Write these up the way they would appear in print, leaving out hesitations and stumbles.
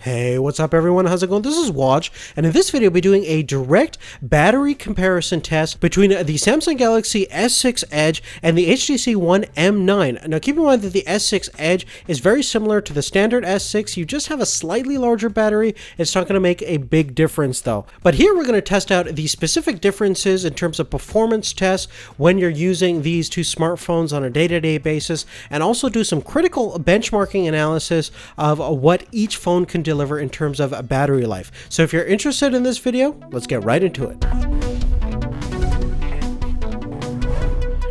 Hey, what's up everyone? How's it going? This is Watch, and in this video we'll be doing a direct battery comparison test between the Samsung Galaxy S6 Edge and the HTC One M9. Now keep in mind that the S6 Edge is very similar to the standard S6, you just have a slightly larger battery. It's not going to make a big difference though. But here we're going to test out the specific differences in terms of performance tests when you're using these two smartphones on a day-to-day basis, and also do some critical benchmarking analysis of what each phone can deliver in terms of battery life. So if you're interested in this video, let's get right into it.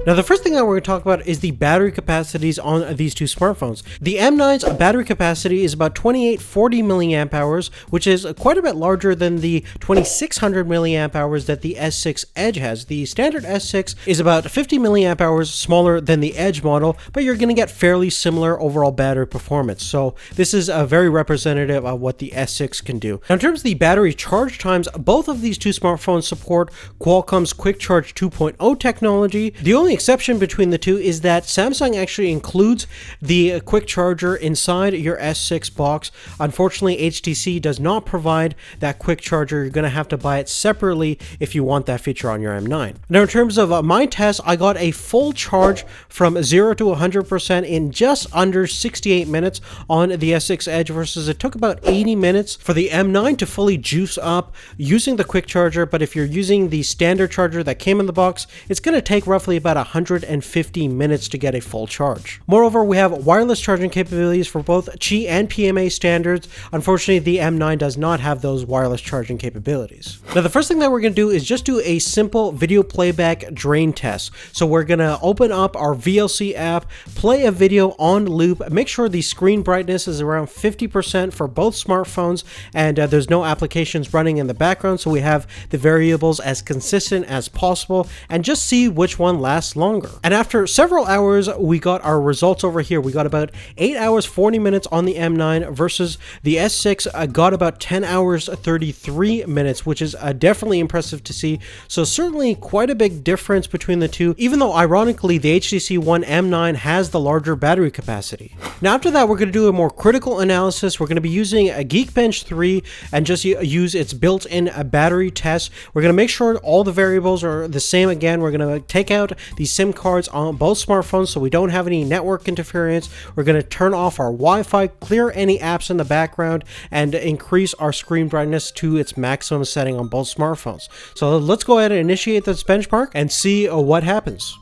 Now the first thing that we're going to talk about is the battery capacities on these two smartphones. The M9's battery capacity is about 2840 milliamp hours, which is quite a bit larger than the 2600 milliamp hours that the S6 Edge has. The standard S6 is about 50 milliamp hours smaller than the Edge model, but you're going to get fairly similar overall battery performance. So this is very representative of what the S6 can do. Now in terms of the battery charge times, both of these two smartphones support Qualcomm's Quick Charge 2.0 technology. The only exception between the two is that Samsung actually includes the quick charger inside your S6 box. Unfortunately, HTC does not provide that quick charger. You're going to have to buy it separately if you want that feature on your M9. Now, in terms of my test, I got a full charge from 0 to 100% in just under 68 minutes on the S6 Edge, versus it took about 80 minutes for the M9 to fully juice up using the quick charger. But if you're using the standard charger that came in the box, it's going to take roughly about 150 minutes to get a full charge. Moreover, we have wireless charging capabilities for both Qi and PMA standards. Unfortunately, the M9 does not have those wireless charging capabilities. Now, the first thing that we're going to do is just do a simple video playback drain test. So we're going to open up our VLC app, play a video on loop, make sure the screen brightness is around 50% for both smartphones, and there's no applications running in the background, so we have the variables as consistent as possible, and just see which one lasts longer. And after several hours, we got our results over here. We got about 8 hours 40 minutes on the M9 versus the S6 got about 10 hours 33 minutes, which is definitely impressive to see. So certainly quite a big difference between the two, even though ironically the HTC One M9 has the larger battery capacity. Now after that, we're going to do a more critical analysis. We're going to be using a Geekbench 3 and just use its built-in battery test. We're going to make sure all the variables are the same again. We're going to take out the SIM cards on both smartphones so we don't have any network interference. We're going to turn off our Wi-Fi, clear any apps in the background, and increase our screen brightness to its maximum setting on both smartphones. So let's go ahead and initiate this benchmark and see what happens.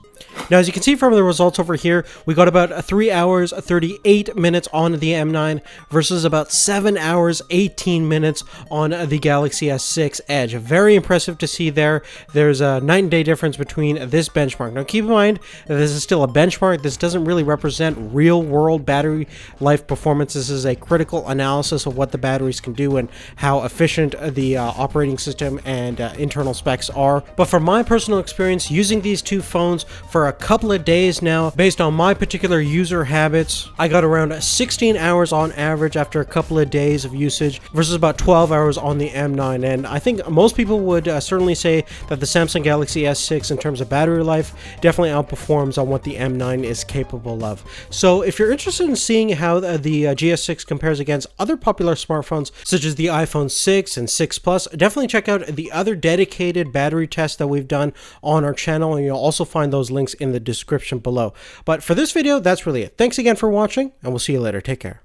Now, as you can see from the results over here, we got about 3 hours 38 minutes on the M9 versus about 7 hours 18 minutes on the Galaxy S6 Edge. Very impressive to see there. There's a night and day difference between this benchmark. Now, keep in mind that this is still a benchmark. This doesn't really represent real-world battery life performance. This is a critical analysis of what the batteries can do and how efficient the operating system and internal specs are. But from my personal experience using these two phones for a couple of days now, based on my particular user habits, I got around 16 hours on average after a couple of days of usage versus about 12 hours on the M9. And I think most people would certainly say that the Samsung Galaxy S6 in terms of battery life definitely outperforms on what the M9 is capable of. So if you're interested in seeing how the GS6 compares against other popular smartphones such as the iPhone 6 and 6 Plus, definitely check out the other dedicated battery tests that we've done on our channel, and you'll also find those links in the description below. But for this video, that's really it. Thanks again for watching, and we'll see you later. Take care.